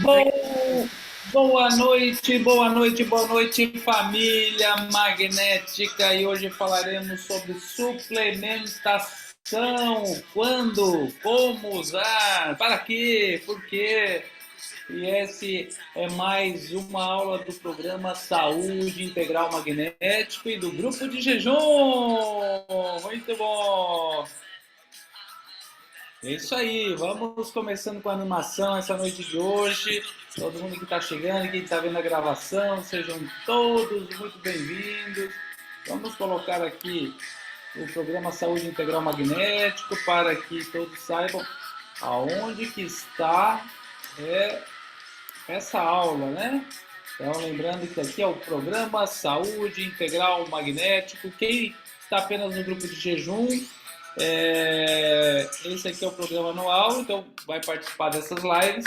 Bo- Boa noite, boa noite, boa noite, família magnética. E hoje falaremos sobre suplementação. Quando, como usar, para quê, por quê? E esse é mais uma aula do programa Saúde Integral Magnético e do grupo de jejum. Muito bom! É isso aí, vamos começando com a animação essa noite de hoje. Todo mundo que está chegando, quem está vendo a gravação, sejam todos muito bem-vindos. Vamos colocar aqui o programa Saúde Integral Magnético para que todos saibam aonde que está é, essa aula, né? Então, lembrando que aqui é o programa Saúde Integral Magnético. Quem está apenas no grupo de jejum, esse aqui é o programa anual, então vai participar dessas lives,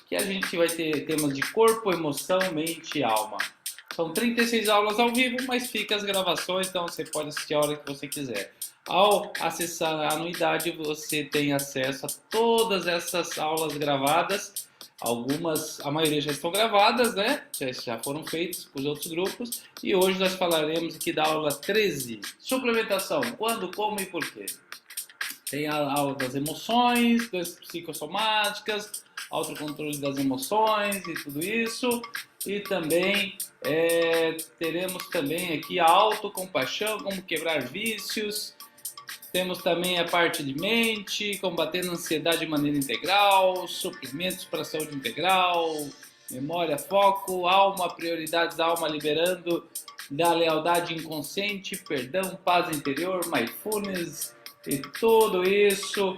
que a gente vai ter temas de corpo, emoção, mente e alma. São 36 aulas ao vivo, mas fica as gravações, então você pode assistir a hora que você quiser. Ao acessar a anuidade, você tem acesso a todas essas aulas gravadas. Algumas, a maioria já estão gravadas, né? Já foram feitas com os outros grupos. E hoje nós falaremos aqui da aula 13, suplementação, quando, como e por quê. Tem a aula das emoções, das psicossomáticas, autocontrole das emoções e tudo isso. E também teremos também aqui a autocompaixão, como quebrar vícios. Temos também a parte de mente, combatendo a ansiedade de maneira integral, suplementos para a saúde integral, memória, foco, alma, prioridades da alma liberando da lealdade inconsciente, perdão, paz interior, mindfulness e tudo isso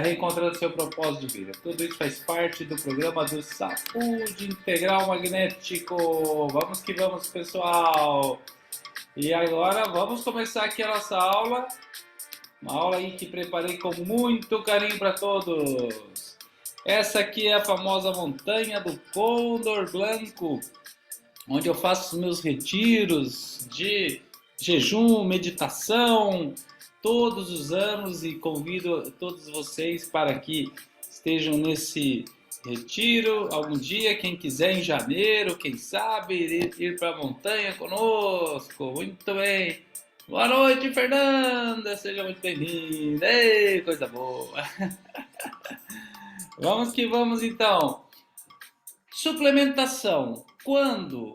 reencontrando seu propósito de vida. Tudo isso faz parte do programa do Saúde Integral Magnético. Vamos que vamos, pessoal! E agora vamos começar aqui a nossa aula. Uma aula aí que preparei com muito carinho para todos. Essa aqui é a famosa Montanha do Cóndor Branco, onde eu faço os meus retiros de jejum, meditação, todos os anos e convido todos vocês para que estejam nesse retiro algum dia, quem quiser em janeiro, quem sabe ir para a montanha conosco. Muito bem. Boa noite, Fernanda, seja muito bem-vinda. Ei, coisa boa. Vamos que vamos então. Suplementação. Quando?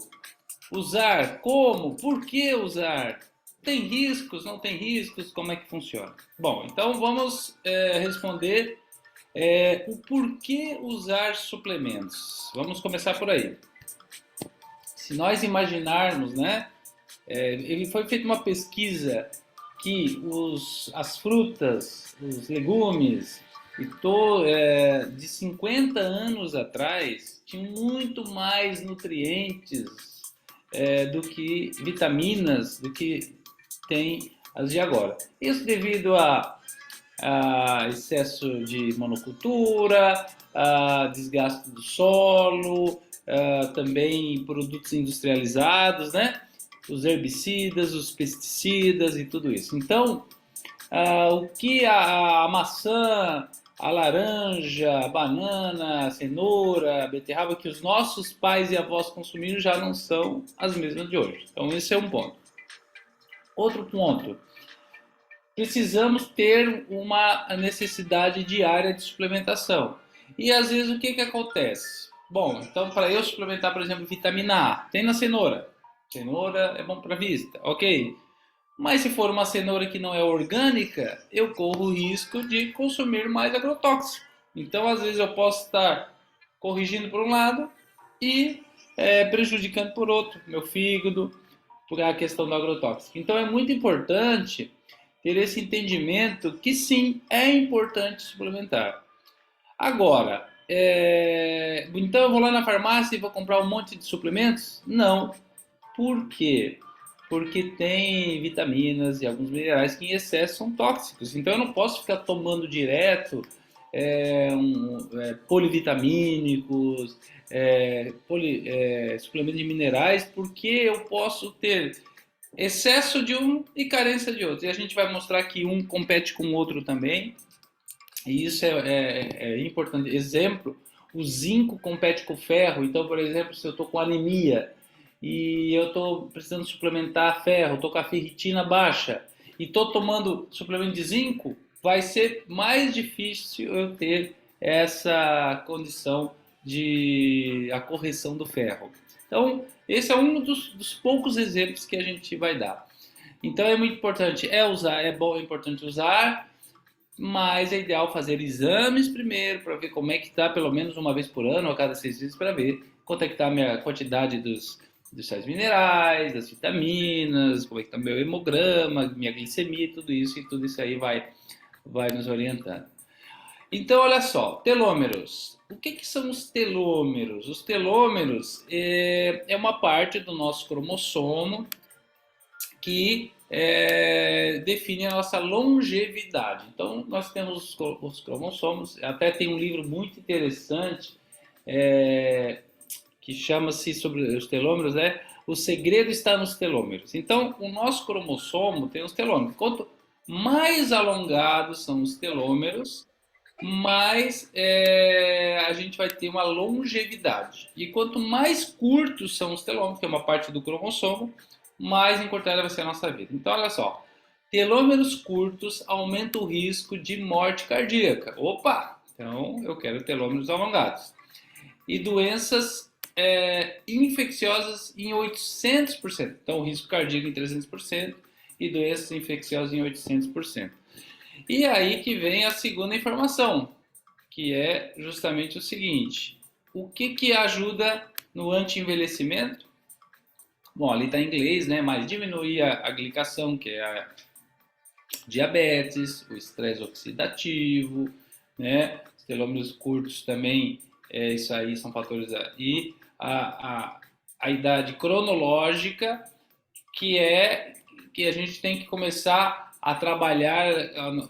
Usar? Como? Por que usar? Tem riscos? Não tem riscos? Como é que funciona? Bom, então vamos responder o porquê usar suplementos. Vamos começar por aí. Se nós imaginarmos, né? Ele foi feita uma pesquisa que as frutas, os legumes, de 50 anos atrás tinham muito mais nutrientes do que vitaminas, do que tem as de agora. Isso devido a excesso de monocultura, a desgaste do solo, também produtos industrializados, né? Os herbicidas, os pesticidas e tudo isso. Então, o que a maçã, a laranja, a banana, a cenoura, a beterraba que os nossos pais e avós consumiram já não são as mesmas de hoje. Então, esse é um ponto. Outro ponto, precisamos ter uma necessidade diária de suplementação. E às vezes o que, que acontece? Bom, então para eu suplementar, por exemplo, vitamina A, tem na cenoura. Cenoura é bom para a vista, ok. Mas se for uma cenoura que não é orgânica, eu corro o risco de consumir mais agrotóxico. Então, às vezes, eu posso estar corrigindo por um lado e prejudicando por outro, meu fígado, por a questão do agrotóxico. Então, é muito importante ter esse entendimento que sim, é importante suplementar. Agora, então eu vou lá na farmácia e vou comprar um monte de suplementos? Não. Por quê? Porque tem vitaminas e alguns minerais que em excesso são tóxicos. Então eu não posso ficar tomando direto polivitamínicos, suplementos de minerais, porque eu posso ter excesso de um e carência de outro. E a gente vai mostrar que um compete com o outro também. E isso é importante. Exemplo, o zinco compete com o ferro. Então, por exemplo, se eu estou com anemia e eu estou precisando suplementar ferro, estou com a ferritina baixa e estou tomando suplemento de zinco, vai ser mais difícil eu ter essa condição de a correção do ferro. Então, esse é um dos poucos exemplos que a gente vai dar. Então, é muito importante, é importante usar, mas é ideal fazer exames primeiro para ver como é que está, pelo menos uma vez por ano, ou a cada 6 meses, para ver quanto é que está a minha quantidade dos sais minerais, das vitaminas, como é que está meu hemograma, minha glicemia, tudo isso, e tudo isso aí vai nos orientando. Então, olha só, telômeros. O que são os telômeros? Os telômeros é uma parte do nosso cromossomo que define a nossa longevidade. Então, nós temos os cromossomos, até tem um livro muito interessante que chama-se sobre os telômeros, O Segredo Está nos Telômeros. Então, o nosso cromossomo tem os telômeros. Quanto mais alongados são os telômeros, mais a gente vai ter uma longevidade. E quanto mais curtos são os telômeros, que é uma parte do cromossomo, mais encurtada vai ser a nossa vida. Então, olha só, telômeros curtos aumentam o risco de morte cardíaca. Opa! Então, eu quero telômeros alongados. E doenças infecciosas em 800%. Então, o risco cardíaco em 300% e doenças infecciosas em 800%. E aí que vem a segunda informação, que é justamente o seguinte: o que ajuda no anti-envelhecimento? Bom, ali está em inglês, né? Mas diminuir a glicação, que é a diabetes, o estresse oxidativo, né? Os telômeros curtos também, isso aí são fatores. E a idade cronológica, que a gente tem que começar a trabalhar,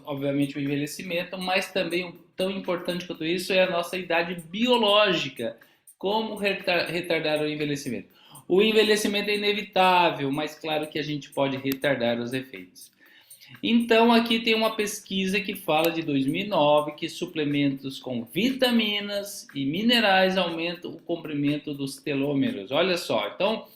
obviamente, o envelhecimento, mas também, tão importante quanto isso, é a nossa idade biológica. Como retardar o envelhecimento? O envelhecimento é inevitável, mas claro que a gente pode retardar os efeitos. Então, aqui tem uma pesquisa que fala de 2009 que suplementos com vitaminas e minerais aumentam o comprimento dos telômeros. Olha só, então,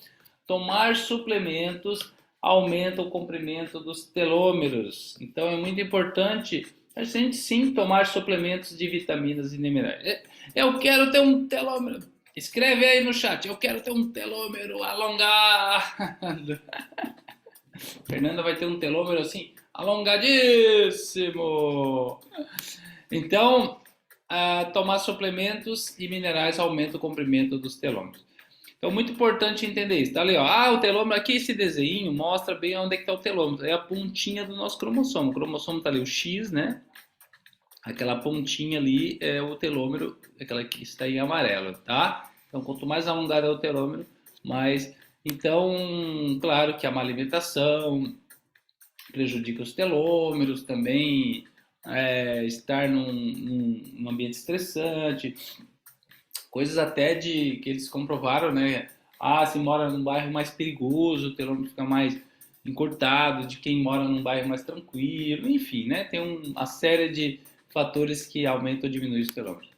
tomar suplementos aumenta o comprimento dos telômeros. Então, é muito importante a gente sim tomar suplementos de vitaminas e minerais. Eu quero ter um telômero. Escreve aí no chat, eu quero ter um telômero alongado. Fernanda vai ter um telômero assim, alongadíssimo. Então, tomar suplementos e minerais aumenta o comprimento dos telômeros. Então, muito importante entender isso. Tá ali, ó. O telômero, aqui esse desenho mostra bem onde é que está o telômero. É a pontinha do nosso cromossomo. O cromossomo está ali, o X, né? Aquela pontinha ali é o telômero, aquela que está em amarelo, tá? Então, quanto mais alongado é o telômero, mais... Então, claro que a má alimentação prejudica os telômeros também, estar num ambiente estressante, coisas até que eles comprovaram, né? Se mora num bairro mais perigoso, o telômero fica mais encurtado, de quem mora num bairro mais tranquilo, enfim, né? Tem uma série de fatores que aumentam ou diminuem os telômeros.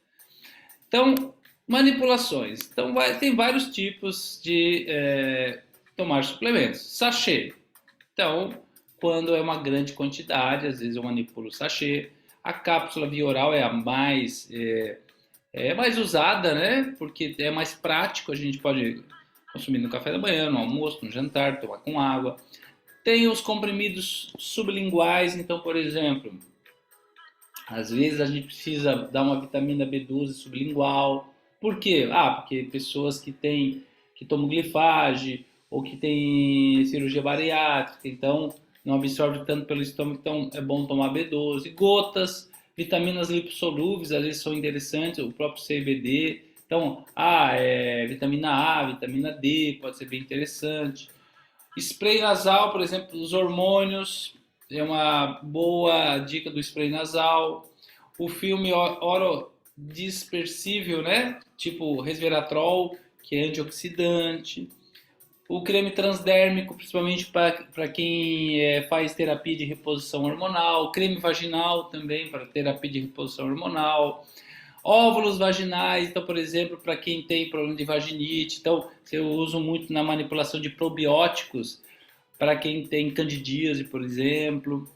Então, manipulações. Então, tem vários tipos de tomar suplementos. Sachê. Então, quando é uma grande quantidade, às vezes eu manipulo o sachê. A cápsula via oral é a mais usada, né? Porque é mais prático, a gente pode consumir no café da manhã, no almoço, no jantar, tomar com água. Tem os comprimidos sublinguais, então, por exemplo, às vezes a gente precisa dar uma vitamina B12 sublingual. Por quê? Porque pessoas que tomam glifage ou que têm cirurgia bariátrica, então não absorve tanto pelo estômago, então é bom tomar B12. Gotas, vitaminas lipossolúveis, às vezes são interessantes, o próprio CBD. Então, vitamina A, vitamina D, pode ser bem interessante. Spray nasal, por exemplo, os hormônios, é uma boa dica do spray nasal. O filme orodispersível, né? Tipo resveratrol, que é antioxidante. O creme transdérmico, principalmente para quem faz terapia de reposição hormonal. O creme vaginal também para terapia de reposição hormonal. Óvulos vaginais, então, por exemplo, para quem tem problema de vaginite, então, eu uso muito na manipulação de probióticos para quem tem candidíase, por exemplo.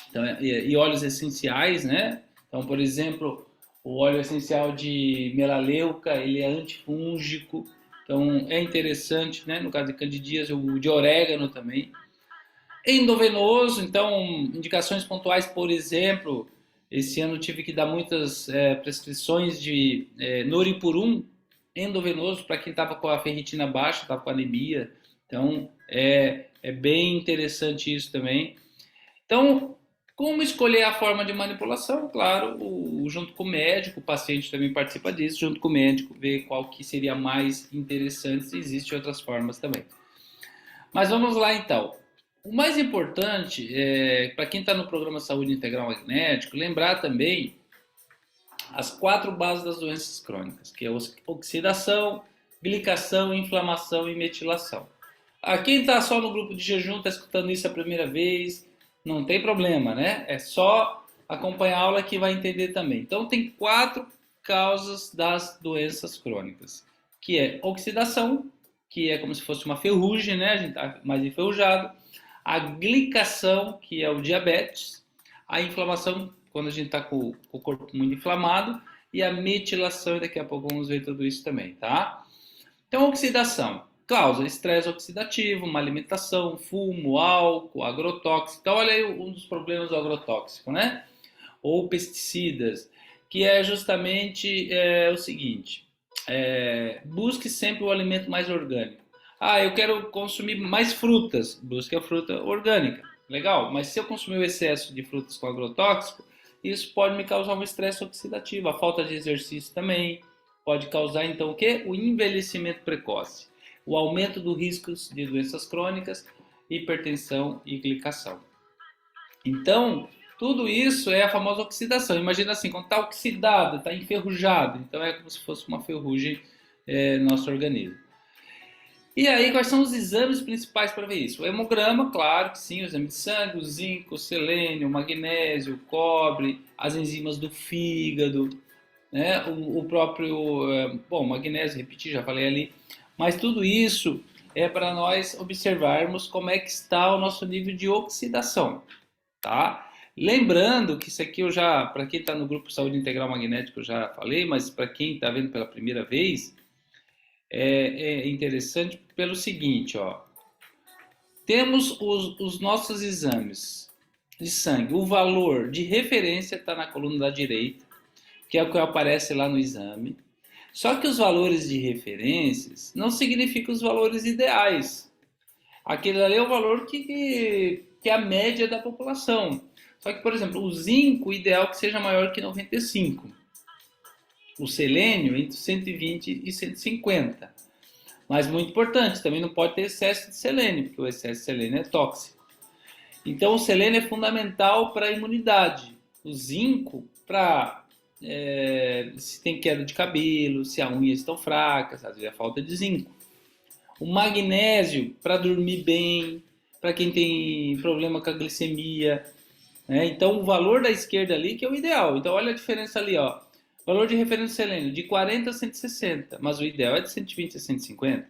Então, e óleos essenciais, né? Então, por exemplo, o óleo essencial de melaleuca, ele é antifúngico, então é interessante, né? No caso de candidíase, o de orégano também. Endovenoso, então, indicações pontuais, por exemplo, esse ano tive que dar muitas prescrições de noripurum endovenoso para quem estava com a ferritina baixa, estava com anemia. Então, é bem interessante isso também. Então, como escolher a forma de manipulação? Claro, junto com o médico, o paciente também participa disso, junto com o médico, ver qual que seria mais interessante, se existem outras formas também. Mas vamos lá então. O mais importante, para quem está no programa Saúde Integral Magnético, lembrar também as 4 bases das doenças crônicas, que é oxidação, glicação, inflamação e metilação. Quem está só no grupo de jejum, está escutando isso a primeira vez, não tem problema, né? É só acompanhar a aula que vai entender também. Então, tem 4 causas das doenças crônicas, que é oxidação, que é como se fosse uma ferrugem, né? A gente está mais enferrujado. A glicação, que é o diabetes. A inflamação, quando a gente está com o corpo muito inflamado. E a metilação, e daqui a pouco vamos ver tudo isso também, tá? Então, oxidação causa estresse oxidativo, uma alimentação, fumo, álcool, agrotóxico. Então, olha aí um dos problemas do agrotóxico, né? Ou pesticidas, que é justamente o seguinte: busque sempre o alimento mais orgânico. Eu quero consumir mais frutas, busque a fruta orgânica. Legal, mas se eu consumir o excesso de frutas com agrotóxico, isso pode me causar um estresse oxidativo. A falta de exercício também pode causar, então, o quê? O envelhecimento precoce, o aumento do risco de doenças crônicas, hipertensão e glicação. Então, tudo isso é a famosa oxidação. Imagina assim, quando está oxidado, está enferrujado, então é como se fosse uma ferrugem no nosso organismo. E aí, quais são os exames principais para ver isso? O hemograma, claro que sim, o exame de sangue, o zinco, o selênio, o magnésio, o cobre, as enzimas do fígado, né? O próprio, bom, magnésio, repeti, já falei ali, mas tudo isso é para nós observarmos como é que está o nosso nível de oxidação, tá? Lembrando que isso aqui eu já, para quem está no grupo Saúde Integral Magnético, eu já falei, mas para quem está vendo pela primeira vez, é interessante pelo seguinte, ó. Temos os nossos exames de sangue, o valor de referência está na coluna da direita, que é o que aparece lá no exame. Só que os valores de referências não significam os valores ideais. Aquele ali é o valor que é a média da população. Só que, por exemplo, o zinco, o ideal é que seja maior que 95. O selênio, entre 120 e 150. Mas muito importante, também não pode ter excesso de selênio, porque o excesso de selênio é tóxico. Então, o selênio é fundamental para a imunidade. O zinco, para se tem queda de cabelo, se as unhas estão fracas, às vezes é falta de zinco. O magnésio, para dormir bem, para quem tem problema com a glicemia. Né? Então, o valor da esquerda ali que é o ideal. Então, olha a diferença ali, ó. Valor de referência selênio de 40 a 160, mas o ideal é de 120 a 150.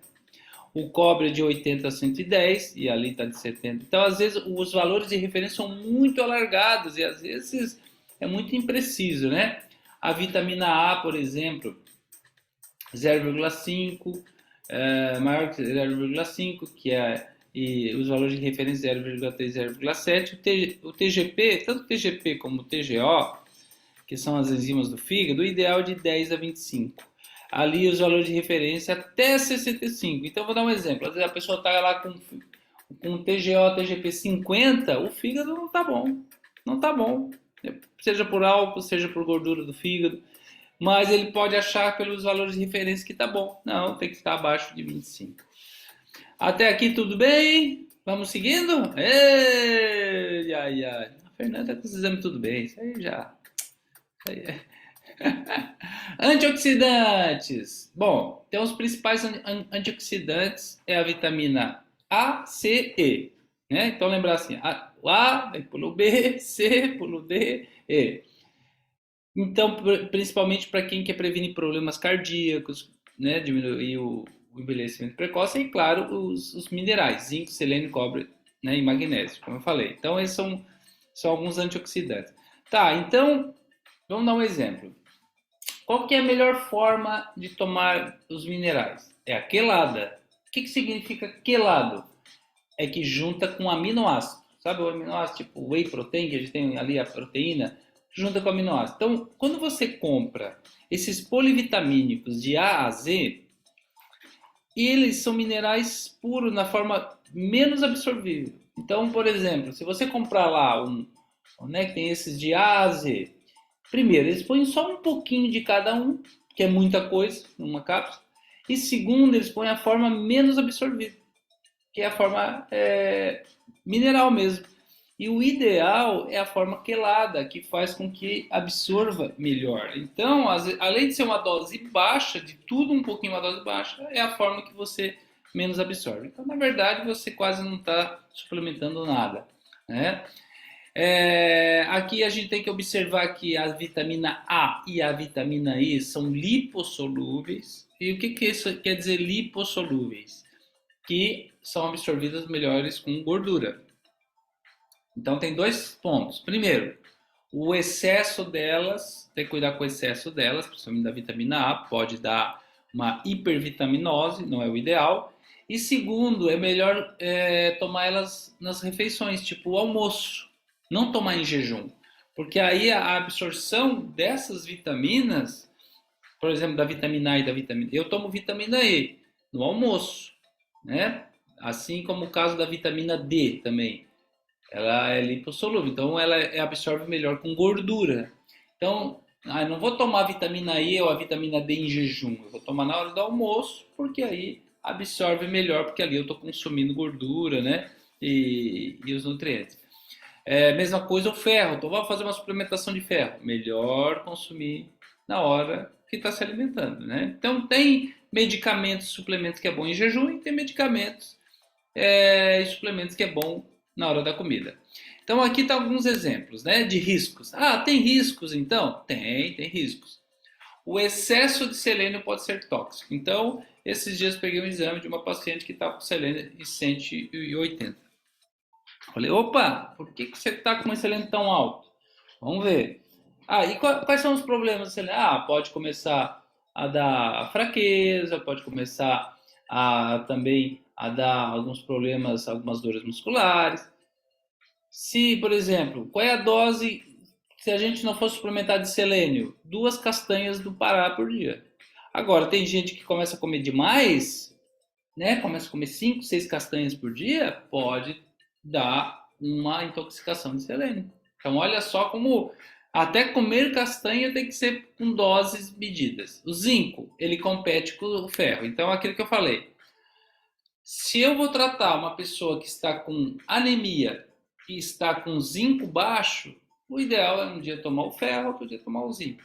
O cobre é de 80 a 110 e ali está de 70. Então, às vezes, os valores de referência são muito alargados e às vezes é muito impreciso, né? A vitamina A, por exemplo, 0,5, maior que 0,5, e os valores de referência 0,3, 0,7. O TGP, tanto o TGP como o TGO, que são as enzimas do fígado, o ideal é de 10 a 25. Ali os valores de referência até 65. Então, vou dar um exemplo. Às vezes a pessoa está lá com TGO, TGP 50, o fígado não está bom. Não está bom. Seja por álcool, seja por gordura do fígado. Mas ele pode achar pelos valores de referência que está bom. Não, tem que estar abaixo de 25. Até aqui tudo bem? Vamos seguindo? Ei, ai, ai. A Fernanda está com os exames tudo bem. Isso aí já... Isso aí é... Antioxidantes. Bom, então os principais antioxidantes é a vitamina A, C, E. Né? Então lembrar assim, o A, pulo B, C, pulo D, E. Então, principalmente para quem quer prevenir problemas cardíacos, né, diminuir o envelhecimento precoce e, claro, os minerais, zinco, selênio, cobre, né, e magnésio, como eu falei. Então, esses são alguns antioxidantes. Tá, então, vamos dar um exemplo. Qual que é a melhor forma de tomar os minerais? É a quelada. O que significa quelado? É que junta com aminoácido. Sabe o aminoácido, tipo whey protein, que a gente tem ali a proteína, junta com aminoácido. Então, quando você compra esses polivitamínicos de A a Z, eles são minerais puros na forma menos absorvível. Então, por exemplo, se você comprar lá né, que tem esses de A a Z, primeiro, eles põem só um pouquinho de cada um, que é muita coisa numa cápsula. E segundo, eles põem a forma menos absorvida, que é a forma mineral mesmo. E o ideal é a forma quelada, que faz com que absorva melhor. Então, além de ser uma dose baixa, de tudo um pouquinho uma dose baixa, é a forma que você menos absorve. Então, na verdade, você quase não está suplementando nada, né? Aqui a gente tem que observar que a vitamina A e a vitamina E são lipossolúveis. E o que isso quer dizer lipossolúveis? Que são absorvidas melhores com gordura. Então tem dois pontos. Primeiro, o excesso delas, tem que cuidar com o excesso delas, principalmente da vitamina A, pode dar uma hipervitaminose, não é o ideal. E segundo, é melhor tomar elas nas refeições, tipo o almoço, não tomar em jejum, porque aí a absorção dessas vitaminas, por exemplo, da vitamina A e da vitamina E, eu tomo vitamina E no almoço, né? Assim como o caso da vitamina D também. Ela é lipossolúvel, então ela absorve melhor com gordura. Então, eu não vou tomar a vitamina E ou a vitamina D em jejum, eu vou tomar na hora do almoço, porque aí absorve melhor, porque ali eu estou consumindo gordura, né? E os nutrientes. Mesma coisa o ferro, então vamos fazer uma suplementação de ferro. Melhor consumir na hora que está se alimentando, né? Então tem medicamentos, suplementos que é bom em jejum e tem medicamentos e suplementos que é bom na hora da comida. Então aqui estão alguns exemplos, né, de riscos. Ah, tem riscos então? Tem riscos. O excesso de selênio pode ser tóxico. Então, esses dias peguei um exame de uma paciente que estava com selênio em 180. Falei, opa, por que você está com um selênio tão alto? Vamos ver. Ah, e quais são os problemas do selênio? Ah, pode começar a dar fraqueza, pode começar também a dar alguns problemas, algumas dores musculares. Se, por exemplo, qual é a dose se a gente não for suplementar de selênio? 2 castanhas do Pará por dia. Agora, tem gente que começa a comer demais, né? Começa a comer 5, 6 castanhas por dia, pode dar uma intoxicação de selênio. Então, olha só como até comer castanha tem que ser com doses medidas. O zinco, ele compete com o ferro. Então, aquilo que eu falei. Se eu vou tratar uma pessoa que está com anemia e está com zinco baixo, o ideal é um dia tomar o ferro, outro dia tomar o zinco.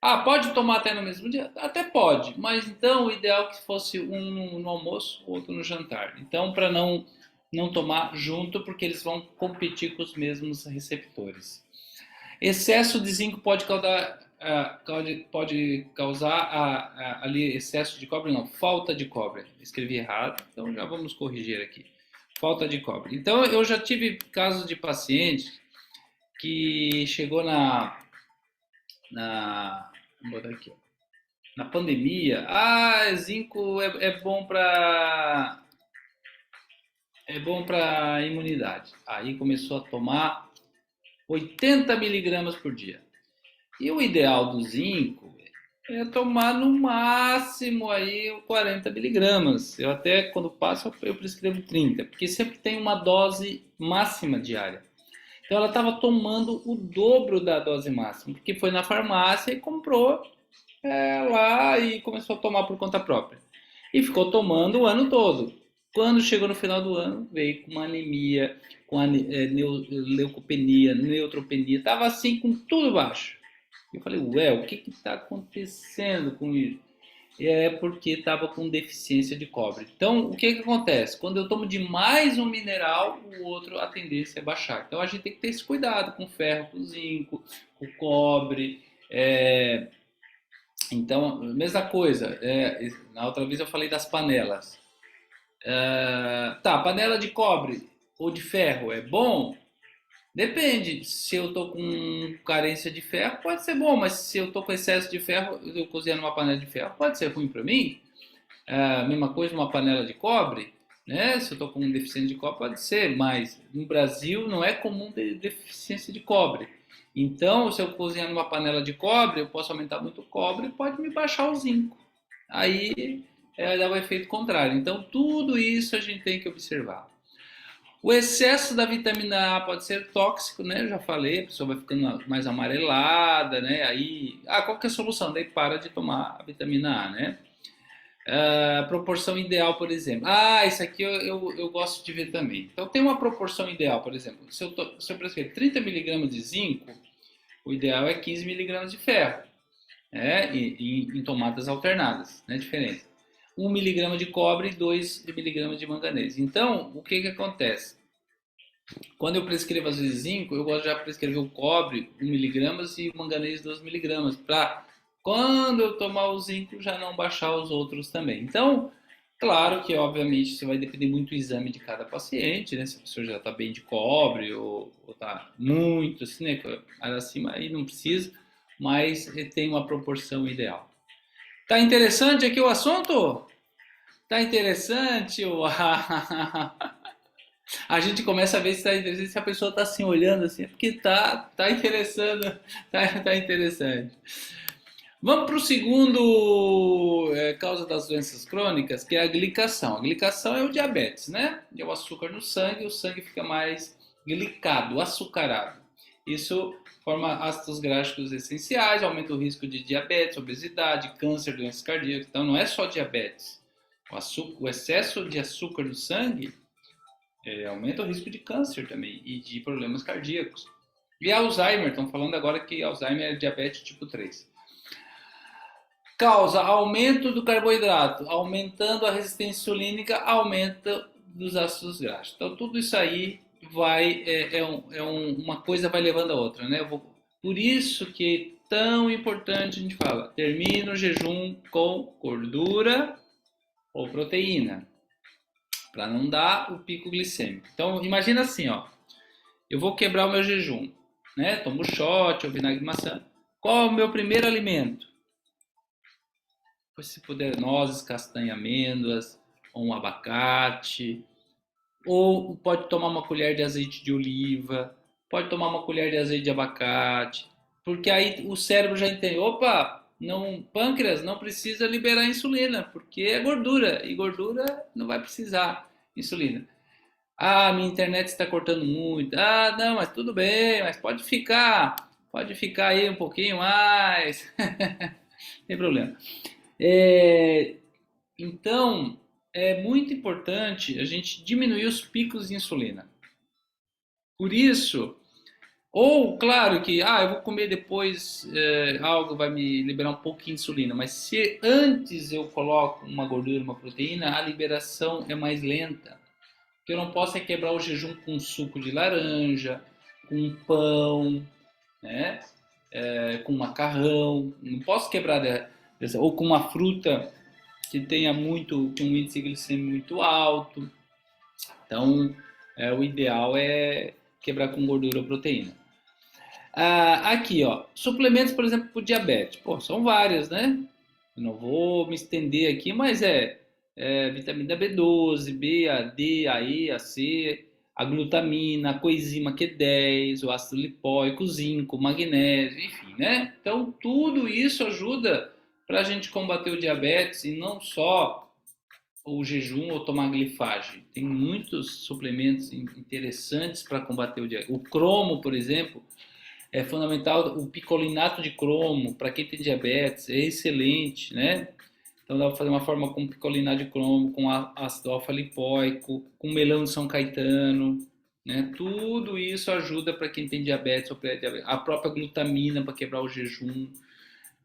Ah, pode tomar até no mesmo dia? Até pode, mas então o ideal é que fosse um no almoço, outro no jantar. Então, para não tomar junto, porque eles vão competir com os mesmos receptores. Excesso de zinco pode causar ali excesso de cobre, não, falta de cobre. Escrevi errado, então já vamos corrigir aqui. Falta de cobre. Então, eu já tive casos de pacientes que chegou vou botar aqui, na pandemia. Ah, zinco é bom para imunidade. Aí começou a tomar 80 miligramas por dia. E o ideal do zinco é tomar no máximo aí 40 miligramas. Eu até, quando passo, eu prescrevo 30, porque sempre tem uma dose máxima diária. Então ela estava tomando o dobro da dose máxima, porque foi na farmácia e comprou lá e começou a tomar por conta própria. E ficou tomando o ano todo. Quando chegou no final do ano, veio com uma anemia, com leucopenia, neutropenia, estava assim com tudo baixo. Eu falei, ué, o que está acontecendo com isso? É porque estava com deficiência de cobre. Então, o que acontece? Quando eu tomo demais um mineral, o outro, a tendência é baixar. Então, a gente tem que ter esse cuidado com ferro, com zinco, com cobre, Então, mesma coisa. Na outra vez eu falei das panelas. Tá, panela de cobre ou de ferro é bom? Depende. Se eu tô com carência de ferro, pode ser bom, mas se eu tô com excesso de ferro, eu cozinhar numa panela de ferro, pode ser ruim para mim. A mesma coisa uma panela de cobre, né? Se eu estou com um deficiente de cobre, pode ser, mas no Brasil não é comum ter deficiência de cobre. Então, se eu cozinhar numa panela de cobre, eu posso aumentar muito o cobre, pode me baixar o zinco. Aí dá o efeito contrário. Então, tudo isso a gente tem que observar. O excesso da vitamina A pode ser tóxico, né? Eu já falei, a pessoa vai ficando mais amarelada, né? Aí, qual que é a solução? Daí para de tomar a vitamina A, né? A proporção ideal, por exemplo. Isso aqui eu gosto de ver também. Então, tem uma proporção ideal, por exemplo. Se eu prescrever 30 miligramas de zinco, o ideal é 15 miligramas de ferro, né? Em tomadas alternadas, né? Diferente. 1 miligrama de cobre e 2 miligramas de manganês. Então, o que acontece? Quando eu prescrevo às vezes zinco, eu gosto de já prescrever o cobre 1 miligramas e o manganês 2 miligramas, para quando eu tomar o zinco já não baixar os outros também. Então, claro que obviamente isso vai depender muito do exame de cada paciente, né? Se a pessoa já está bem de cobre ou está muito assim, né? Acima aí não precisa, mas tem uma proporção ideal. Tá interessante aqui o assunto? Tá interessante? A gente começa a ver se está interessante, se a pessoa está assim olhando assim, é porque tá interessando, tá interessante. Vamos para o segundo causa das doenças crônicas, que é a glicação. A glicação é o diabetes, né? É o açúcar no sangue, o sangue fica mais glicado, açucarado. Isso forma ácidos gráficos essenciais, aumenta o risco de diabetes, obesidade, câncer, doenças cardíacas. Então não é só diabetes. O excesso de açúcar no sangue aumenta o risco de câncer também e de problemas cardíacos. E Alzheimer, estão falando agora que Alzheimer é diabetes tipo 3. Causa aumento do carboidrato, aumentando a resistência insulínica, aumenta dos ácidos graxos. Então tudo isso aí vai uma coisa vai levando a outra, né? Por isso que é tão importante a gente fala, termina o jejum com gordura ou proteína, para não dar o pico glicêmico. Então imagina assim, ó, eu vou quebrar o meu jejum, né? Tomo shot ou vinagre de maçã. Qual é o meu primeiro alimento? Se puder, nozes, castanha, amêndoas, ou um abacate, ou pode tomar uma colher de azeite de oliva, pode tomar uma colher de azeite de abacate, porque aí o cérebro já entende, opa, pâncreas não precisa liberar insulina, porque é gordura, e gordura não vai precisar insulina. Minha internet está cortando muito. Não, mas tudo bem, mas pode ficar aí um pouquinho mais, não tem problema. Então, é muito importante a gente diminuir os picos de insulina. Por isso, ou claro que eu vou comer depois algo vai me liberar um pouco de insulina, mas se antes eu coloco uma gordura, uma proteína, a liberação é mais lenta. O que eu não posso é quebrar o jejum com suco de laranja, com pão, né? Com macarrão. Não posso quebrar ou com uma fruta que tenha um índice glicêmico muito alto. Então, o ideal é quebrar com gordura ou proteína. Aqui, ó, suplementos, por exemplo, para o diabetes. São vários, né? Eu não vou me estender aqui, mas vitamina B12, B, A, D, A, E, A, C, a glutamina, a coenzima Q10, o ácido lipóico, o zinco, o magnésio, enfim, né? Então, tudo isso ajuda para a gente combater o diabetes e não só o jejum ou tomar glifagem. Tem muitos suplementos interessantes para combater o diabetes. O cromo, por exemplo, é fundamental. O picolinato de cromo, para quem tem diabetes, é excelente, né? Então dá para fazer uma forma com picolinato de cromo, com ácido alfa-lipóico, com melão de São Caetano, né? Tudo isso ajuda para quem tem diabetes ou pré-diabetes. A própria glutamina para quebrar o jejum,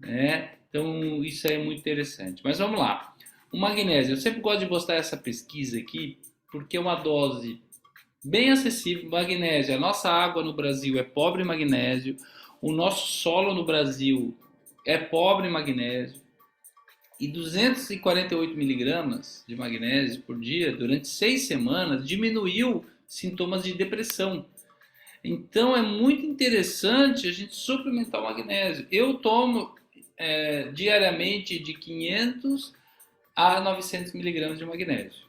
né? Então isso é muito interessante. Mas vamos lá. O magnésio, eu sempre gosto de mostrar essa pesquisa aqui, porque é uma dose bem acessível. Magnésio, a nossa água no Brasil é pobre em magnésio. o nosso solo no Brasil é pobre em magnésio, e 248 miligramas de magnésio por dia durante 6 semanas diminuiu sintomas de depressão. Então é muito interessante a gente suplementar o magnésio. Eu tomo diariamente de 500 a 900 miligramas de magnésio.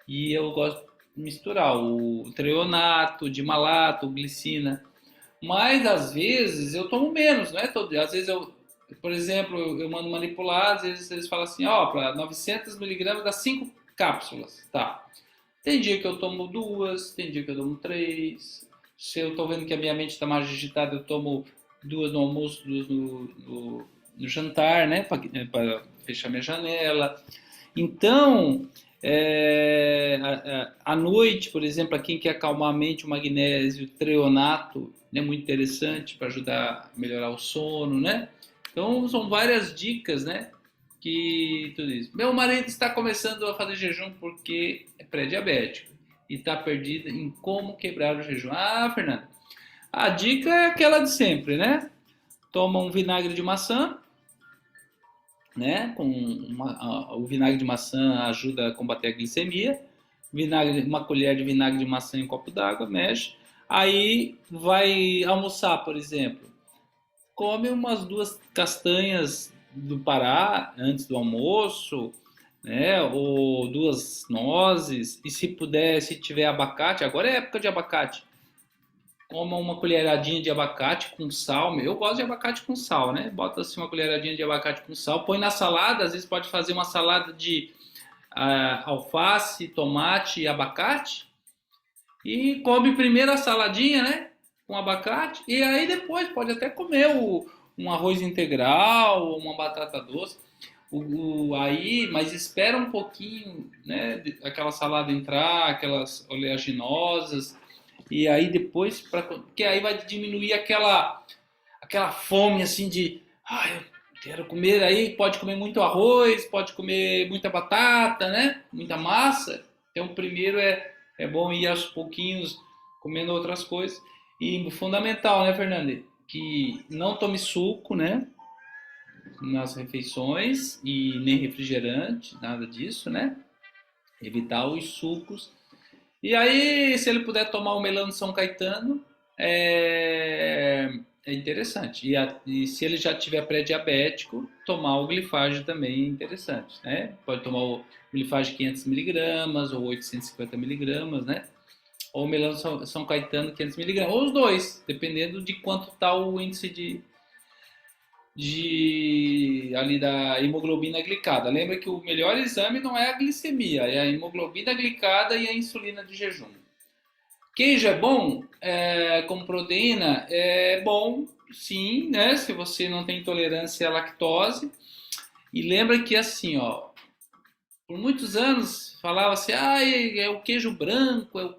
E eu gosto de misturar o treonato, o dimalato, o glicina. Mas às vezes eu tomo menos, não é todo dia. Às vezes por exemplo, eu mando manipular, às vezes eles falam assim, ó, para 900 miligramas dá 5 cápsulas, tá? Tem dia que eu tomo 2, tem dia que eu tomo 3. Se eu estou vendo que a minha mente está mais agitada, eu tomo 2 no almoço, 2 no jantar, né? Para fechar minha janela. Então, à noite, por exemplo, para quem quer acalmar a mente, o magnésio, o treonato, é muito interessante para ajudar a melhorar o sono, né? Então, são várias dicas, né? Que tudo isso. Meu marido está começando a fazer jejum porque é pré-diabético e está perdido em como quebrar o jejum. Ah, Fernando, a dica é aquela de sempre, né? Toma um vinagre de maçã, né? O vinagre de maçã ajuda a combater a glicemia. Uma colher de vinagre de maçã em um copo d'água, mexe. Aí vai almoçar, por exemplo. Come umas 2 castanhas do Pará antes do almoço, né? Ou 2 nozes. E se puder, se tiver abacate, agora é época de abacate. Coma uma colheradinha de abacate com sal. Eu gosto de abacate com sal, né? Bota assim uma colheradinha de abacate com sal. Põe na salada, às vezes pode fazer uma salada de alface, tomate e abacate. E come primeiro a saladinha, né? Com abacate. E aí depois pode até comer um arroz integral, uma batata doce. Aí, mas espera um pouquinho, né? Aquela salada entrar, aquelas oleaginosas. E aí depois, porque aí vai diminuir aquela fome assim de, eu quero comer, aí pode comer muito arroz, pode comer muita batata, né? Muita massa. Então primeiro é bom ir aos pouquinhos comendo outras coisas. E fundamental, né, Fernanda? Que não tome suco, né? Nas refeições e nem refrigerante, nada disso, né? Evitar os sucos. E aí, se ele puder tomar o melão de São Caetano, é interessante. E se ele já tiver pré-diabético, tomar o glifage também é interessante, né? Pode tomar o glifage 500 miligramas ou 850 miligramas, né? Ou o melão de São Caetano 500 miligramas, ou os dois, dependendo de quanto está o índice ali da hemoglobina glicada. Lembra que o melhor exame não é a glicemia, é a hemoglobina glicada e a insulina de jejum. Queijo é bom como proteína? É bom, sim, né? Se você não tem intolerância à lactose. E lembra que assim, ó, por muitos anos falava-se, é o queijo branco, é o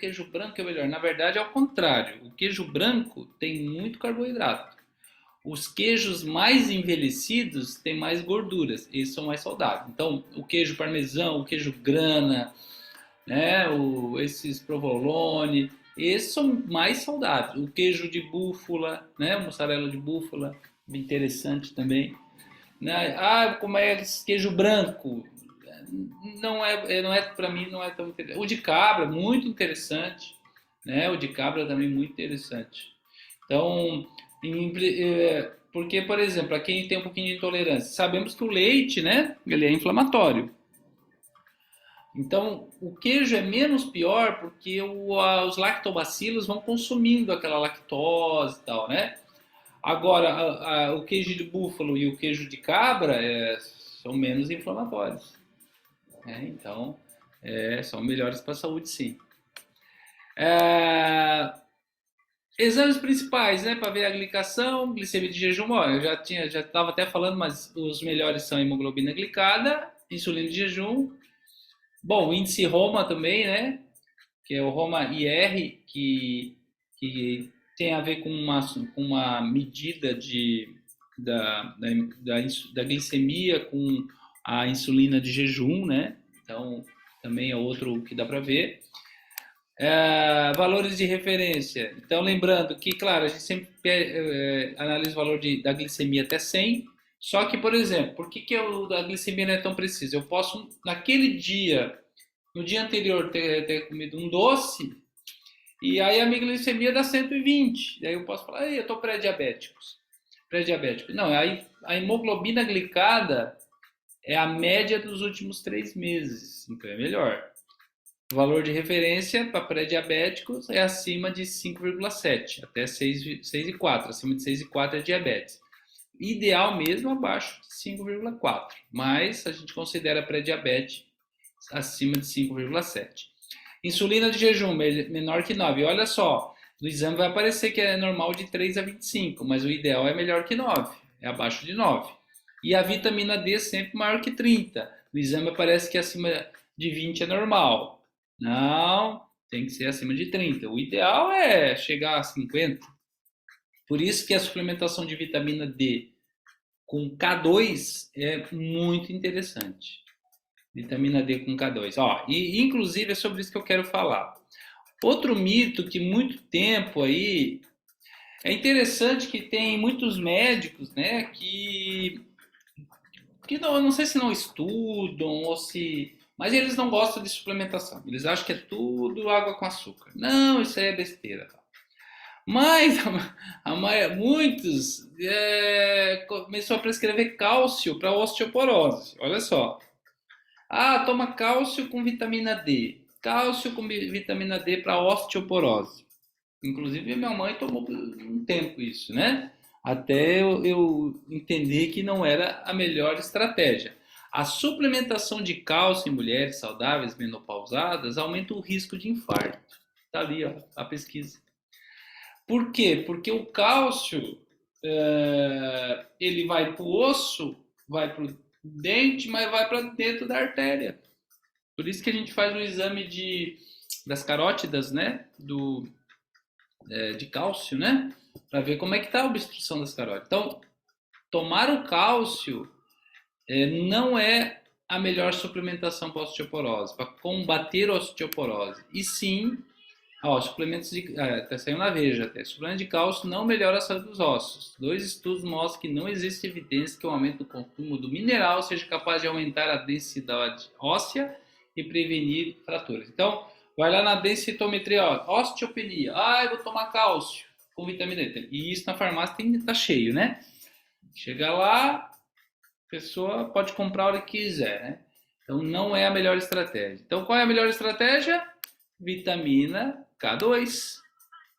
melhor. Na verdade é o contrário. O queijo branco tem muito carboidrato. Os queijos mais envelhecidos têm mais gorduras, eles são mais saudáveis. Então, o queijo parmesão, o queijo grana, né, esses provolone, esses são mais saudáveis. O queijo de búfala, né, mussarela de búfala, interessante também. Né? Como é esse queijo branco? Não é para mim não é tão interessante. O de cabra muito interessante, né? O de cabra também muito interessante. Então, porque, por exemplo, para quem tem um pouquinho de intolerância, sabemos que o leite, né, ele é inflamatório. Então, o queijo é menos pior porque os lactobacilos vão consumindo aquela lactose e tal, né? Agora, o queijo de búfalo e o queijo de cabra são menos inflamatórios, né? Então, são melhores para a saúde, sim. Exames principais, né, para ver a glicação, glicemia de jejum, eu já estava até falando, mas os melhores são a hemoglobina glicada, insulina de jejum, bom, o índice Roma também, né, que é o Roma IR, que tem a ver com uma medida da glicemia com a insulina de jejum, né, então também é outro que dá para ver. Valores de referência. Então, lembrando que, claro, a gente sempre analisa o valor da glicemia até 100. Só que, por exemplo, por que a glicemia não é tão precisa? Eu posso, naquele dia, no dia anterior, ter comido um doce, e aí a minha glicemia dá 120. Daí eu posso falar, eu estou pré-diabético. Pré-diabético. Não, aí a hemoglobina glicada é a média dos últimos 3 meses. Então é melhor. O valor de referência para pré-diabéticos é acima de 5,7, até 6,4. Acima de 6,4 é diabetes. Ideal mesmo abaixo de 5,4, mas a gente considera pré-diabetes acima de 5,7. Insulina de jejum menor que 9. Olha só, no exame vai aparecer que é normal de 3 a 25, mas o ideal é melhor que 9, é abaixo de 9. E a vitamina D sempre maior que 30. No exame aparece que acima de 20 é normal. Não, tem que ser acima de 30. O ideal é chegar a 50. Por isso que a suplementação de vitamina D com K2 é muito interessante. Vitamina D com K2. E inclusive é sobre isso que eu quero falar. Outro mito que muito tempo aí é interessante que tem muitos médicos, né, que não sei se não estudam ou se, mas eles não gostam de suplementação. Eles acham que é tudo água com açúcar. Não, isso aí é besteira. Mas muitos começou a prescrever cálcio para osteoporose. Olha só. Toma cálcio com vitamina D. Cálcio com vitamina D para osteoporose. Inclusive, minha mãe tomou por um tempo isso, né? Até eu entender que não era a melhor estratégia. A suplementação de cálcio em mulheres saudáveis menopausadas aumenta o risco de infarto. Está ali, ó, a pesquisa. Por quê? Porque o cálcio ele vai para o osso, vai para o dente, mas vai para dentro da artéria. Por isso que a gente faz o exame das carótidas, né? De cálcio, né? Para ver como é que está a obstrução das carótidas. Então, tomar o cálcio não é a melhor suplementação para osteoporose, para combater a osteoporose. E sim, suplementos até saiu na Veja, suplemento de cálcio não melhora a saúde dos ossos. 2 estudos mostram que não existe evidência que o aumento do consumo do mineral seja capaz de aumentar a densidade óssea e prevenir fraturas. Então, vai lá na densitometria, osteopenia. Eu vou tomar cálcio com vitamina D. E isso na farmácia tá cheio, né? Chega lá, a pessoa pode comprar a hora que quiser, né? Então, não é a melhor estratégia. Então, qual é a melhor estratégia? Vitamina K2.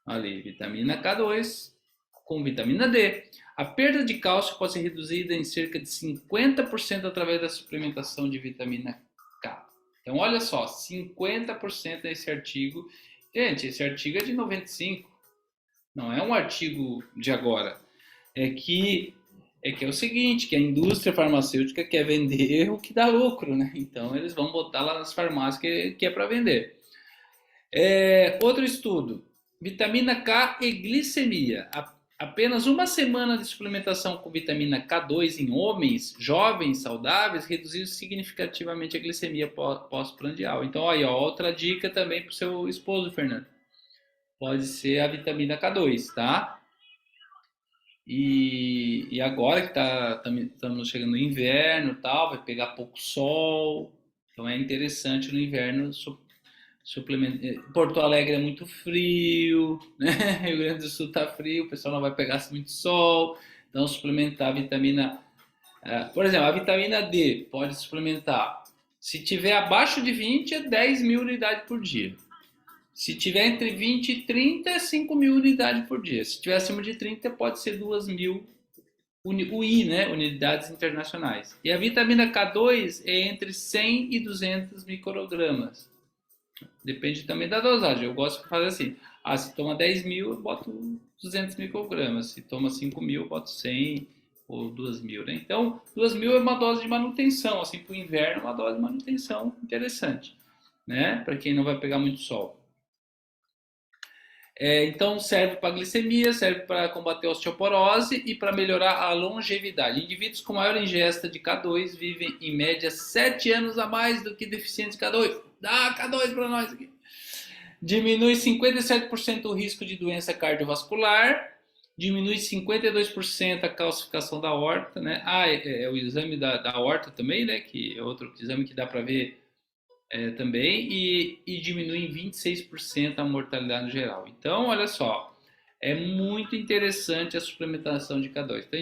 Ali, vitamina K2 com vitamina D. A perda de cálcio pode ser reduzida em cerca de 50% através da suplementação de vitamina K. Então, olha só, 50% desse artigo. Gente, esse artigo é de 95. Não é um artigo de agora. É que é o seguinte, que a indústria farmacêutica quer vender o que dá lucro, né? Então, eles vão botar lá nas farmácias que é para vender. Outro estudo, vitamina K e glicemia. Apenas uma semana de suplementação com vitamina K2 em homens jovens, saudáveis, reduziu significativamente a glicemia pós-prandial. Então, aí, outra dica também para o seu esposo, Fernando. Pode ser a vitamina K2, tá? E agora que estamos chegando no inverno e tal, vai pegar pouco sol. Então, é interessante no inverno Porto Alegre é muito frio, né? Rio Grande do Sul está frio, o pessoal não vai pegar muito sol, então suplementar a vitamina, por exemplo, a vitamina D pode suplementar. Se tiver abaixo de 20 é 10 mil unidades por dia. Se tiver entre 20 e 30 é 5 mil unidades por dia. Se tiver acima de 30 pode ser 2 mil UI, né? Unidades internacionais. E a vitamina K2 é entre 100 e 200 microgramas. Depende também da dosagem. Eu gosto de fazer assim. Se toma 10 mil, eu boto 200 microgramas. Se toma 5 mil, eu boto 100 ou 2 mil. Né? Então, 2 mil é uma dose de manutenção. Assim, para o inverno, é uma dose de manutenção interessante. Né? Para quem não vai pegar muito sol. Então, serve para glicemia, serve para combater a osteoporose e para melhorar a longevidade. Indivíduos com maior ingesta de K2 vivem, em média, 7 anos a mais do que deficientes de K2. Dá K2 para nós aqui. Diminui 57% o risco de doença cardiovascular, diminui 52% a calcificação da aorta, né? O exame da aorta também, né? Que é outro exame que dá para ver também, e diminui em 26% a mortalidade no geral. Então, olha só, é muito interessante a suplementação de K2. Então,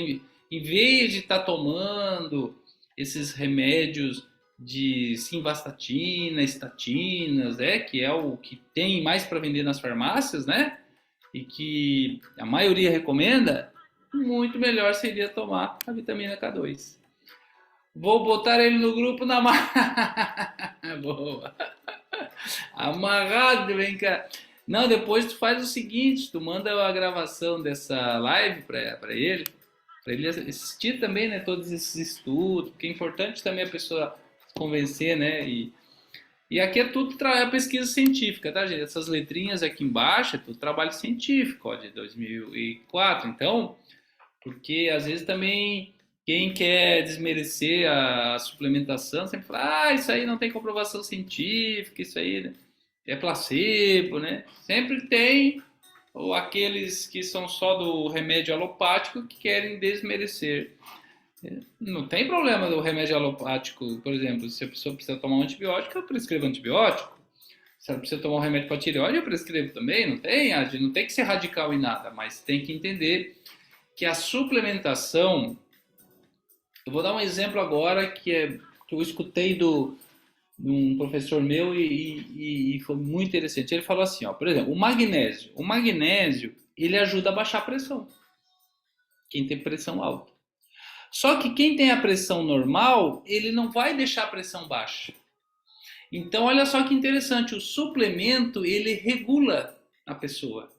em vez de estar tomando esses remédios de simvastatina, estatinas, que é o que tem mais para vender nas farmácias, né? E que a maioria recomenda, muito melhor seria tomar a vitamina K2. Vou botar ele no grupo na boa. Amarrado, vem cá. Não, depois tu faz o seguinte, tu manda a gravação dessa live para ele assistir também, né, todos esses estudos, porque é importante também a pessoa se convencer, né, e aqui é tudo pesquisa científica, tá, gente? Essas letrinhas aqui embaixo é tudo trabalho científico, ó, de 2004, então, porque às vezes também quem quer desmerecer a suplementação sempre fala, isso aí não tem comprovação científica, isso aí, né, é placebo, né? Sempre tem ou aqueles que são só do remédio alopático que querem desmerecer. Não tem problema do remédio alopático, por exemplo, se a pessoa precisa tomar um antibiótico, eu prescrevo antibiótico. Se ela precisa tomar um remédio para tireoide, eu prescrevo também. Não tem que ser radical em nada, mas tem que entender que a suplementação. Eu vou dar um exemplo agora que eu escutei de um professor meu e foi muito interessante. Ele falou assim, ó, por exemplo, o magnésio. O magnésio, ele ajuda a baixar a pressão. Quem tem pressão alta. Só que quem tem a pressão normal, ele não vai deixar a pressão baixa. Então, olha só que interessante, o suplemento, ele regula a pessoa.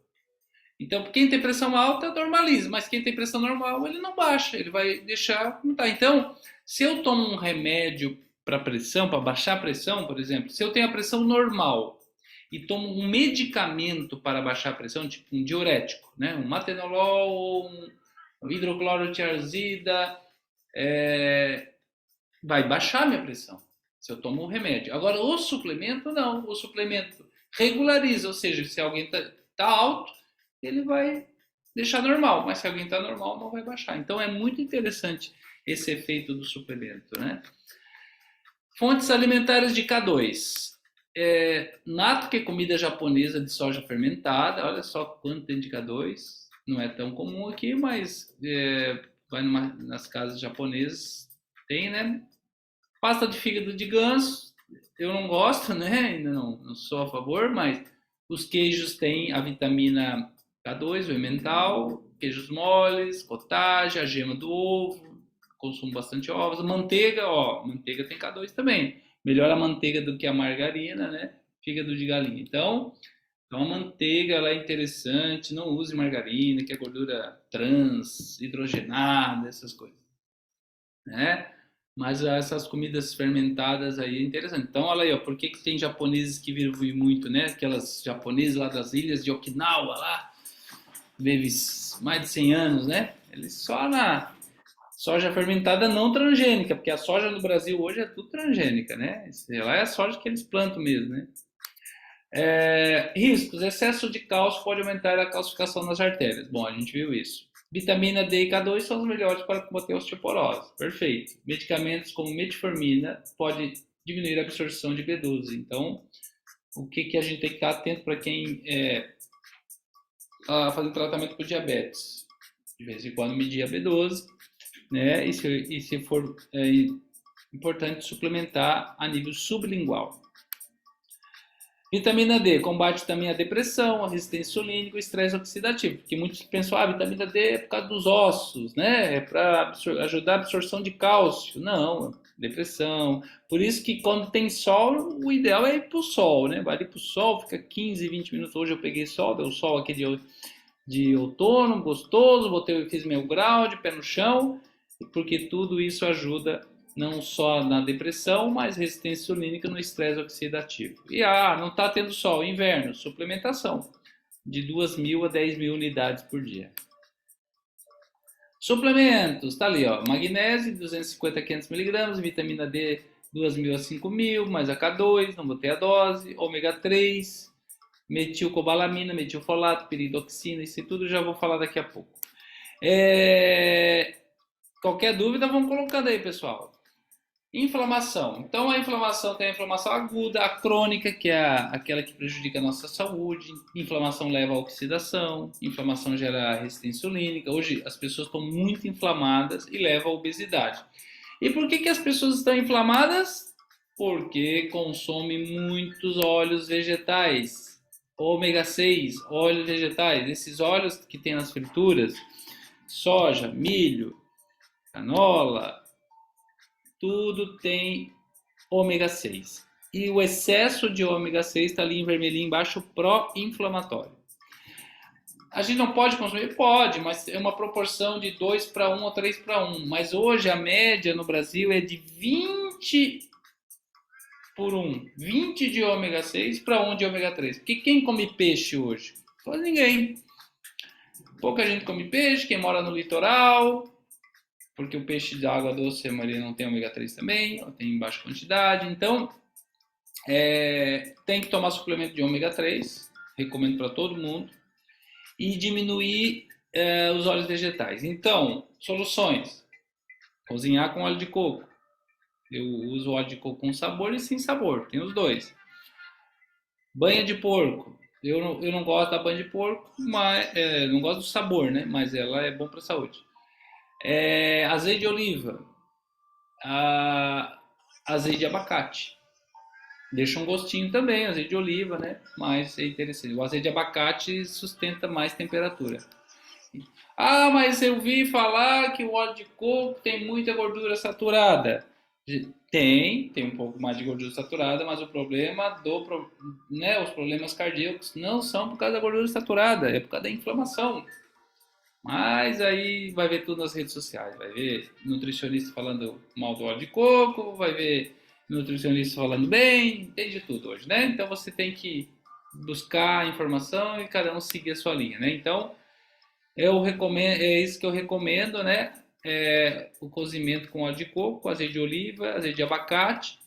Então, quem tem pressão alta, normaliza, mas quem tem pressão normal, ele não baixa, ele vai deixar como está. Então, se eu tomo um remédio para pressão, para baixar a pressão, por exemplo, se eu tenho a pressão normal e tomo um medicamento para baixar a pressão, tipo um diurético, né? Um matenolol, um hidroclorotiazida, vai baixar minha pressão se eu tomo um remédio. Agora, o suplemento, não. O suplemento regulariza, ou seja, se alguém tá alto, ele vai deixar normal, mas se alguém está normal, não vai baixar. Então, é muito interessante esse efeito do suplemento, né? Fontes alimentares de K2. Natto, que é comida japonesa de soja fermentada. Olha só quanto tem de K2. Não é tão comum aqui, mas vai nas casas japonesas, tem, né? Pasta de fígado de ganso, eu não gosto, né? Ainda não sou a favor, mas os queijos têm a vitamina K2, o emmental, queijos moles, cottage, a gema do ovo, consumo bastante ovos, manteiga, manteiga tem K2 também. Melhor a manteiga do que a margarina, né? Fígado de galinha. Então a manteiga ela é interessante, não use margarina, que é gordura trans, hidrogenada, essas coisas, né? Mas essas comidas fermentadas aí é interessante. Então, olha aí, ó, por que tem japoneses que vivem muito, né? Aquelas japoneses lá das ilhas de Okinawa, lá, vivem mais de 100 anos, né? Eles só na soja fermentada não transgênica, porque a soja no Brasil hoje é tudo transgênica, né? Lá é a soja que eles plantam mesmo, né? Riscos. Excesso de cálcio pode aumentar a calcificação nas artérias. Bom, a gente viu isso. Vitamina D e K2 são os melhores para combater a osteoporose. Perfeito. Medicamentos como metformina pode diminuir a absorção de B12. Então, o que a gente tem que estar atento para quem fazer tratamento com diabetes? De vez em quando medir a B12, né? E se for importante suplementar a nível sublingual. Vitamina D combate também a depressão, a resistência insulínica e o estresse oxidativo. Porque muitos pensam, a vitamina D é por causa dos ossos, né? É para ajudar a absorção de cálcio. Não, depressão. Por isso que quando tem sol, o ideal é ir para o sol, né? Vai ir para o sol, fica 15, 20 minutos. Hoje eu peguei sol, deu sol aqui de outono, gostoso, fiz meu grau de pé no chão, porque tudo isso ajuda não só na depressão, mas resistência insulínica no estresse oxidativo. E não está tendo sol, inverno, suplementação de 2.000 a 10.000 unidades por dia. Suplementos, tá ali, ó, magnésio 250 a 500 miligramas, vitamina D 2.000 a 5.000, mais a K2, não botei a dose, ômega 3, metilcobalamina, metilfolato, piridoxina, isso tudo eu já vou falar daqui a pouco. É, Qualquer dúvida, vamos colocando aí, pessoal. Inflamação. Então, a inflamação tem a inflamação aguda, a crônica, que é aquela que prejudica a nossa saúde. Inflamação leva à oxidação, inflamação gera resistência insulínica. Hoje, as pessoas estão muito inflamadas e leva à obesidade. E por que as pessoas estão inflamadas? Porque consomem muitos óleos vegetais, ômega 6, óleos vegetais. Esses óleos que tem nas frituras, soja, milho, canola, tudo tem ômega 6. E o excesso de ômega 6 está ali em vermelhinho embaixo, pró-inflamatório. A gente não pode consumir? Pode, mas é uma proporção de 2:1 ou 3:1. Mas hoje a média no Brasil é de 20:1. 20 de ômega 6 para 1 de ômega 3. Porque quem come peixe hoje? Quase ninguém. Pouca gente come peixe, quem mora no litoral, porque o peixe de água doce, a maioria não tem ômega 3 também, ou tem em baixa quantidade. Então, tem que tomar suplemento de ômega 3, recomendo para todo mundo, e diminuir os óleos vegetais. Então, soluções: cozinhar com óleo de coco. Eu uso óleo de coco com sabor e sem sabor, tem os dois. Banha de porco. Eu não gosto da banha de porco, mas não gosto do sabor, né? Mas ela é bom para a saúde. Azeite de oliva, azeite de abacate. Deixa um gostinho também, azeite de oliva, né? Mas é interessante. O azeite de abacate sustenta mais temperatura. Ah, mas eu vi falar que o óleo de coco tem muita gordura saturada. Tem um pouco mais de gordura saturada, mas o problema os problemas cardíacos não são por causa da gordura saturada, é por causa da inflamação. Mas aí vai ver tudo nas redes sociais, vai ver nutricionista falando mal do óleo de coco, vai ver nutricionista falando bem, tem de tudo hoje, né? Então você tem que buscar informação e cada um seguir a sua linha, né? Então eu recomendo, é isso que eu recomendo, né? O cozimento com óleo de coco, azeite de oliva, azeite de abacate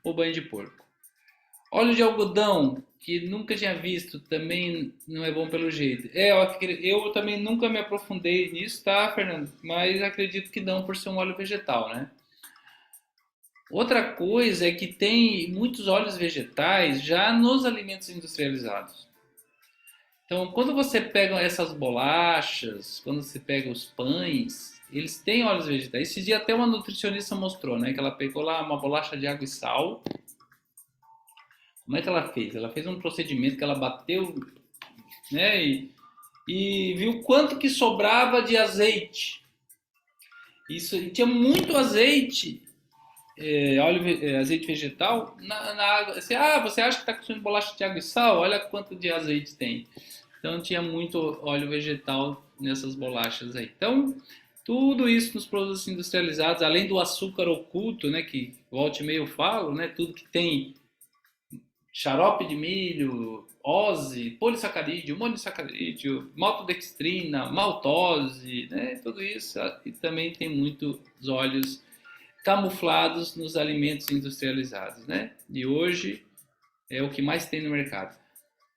ou banho de porco. Óleo de algodão, que nunca tinha visto, também não é bom pelo jeito. Eu também nunca me aprofundei nisso, tá, Fernando? Mas acredito que não, por ser um óleo vegetal, né? Outra coisa é que tem muitos óleos vegetais já nos alimentos industrializados. Então, quando você pega essas bolachas, quando você pega os pães, eles têm óleos vegetais. Esse dia até uma nutricionista mostrou, né? Que ela pegou lá uma bolacha de água e sal. Como é que ela fez? Ela fez um procedimento que ela bateu, né? E viu quanto que sobrava de azeite. Isso, e tinha muito azeite, azeite vegetal na água. Você acha que está consumindo bolacha de água e sal? Olha quanto de azeite tem. Então tinha muito óleo vegetal nessas bolachas aí. Então, tudo isso nos produtos industrializados, além do açúcar oculto, né, que volta e meia eu falo, né, tudo que tem xarope de milho, ose, polissacarídeo, monossacarídeo, maltodextrina, maltose, né, tudo isso. E também tem muitos óleos camuflados nos alimentos industrializados, né? E hoje é o que mais tem no mercado.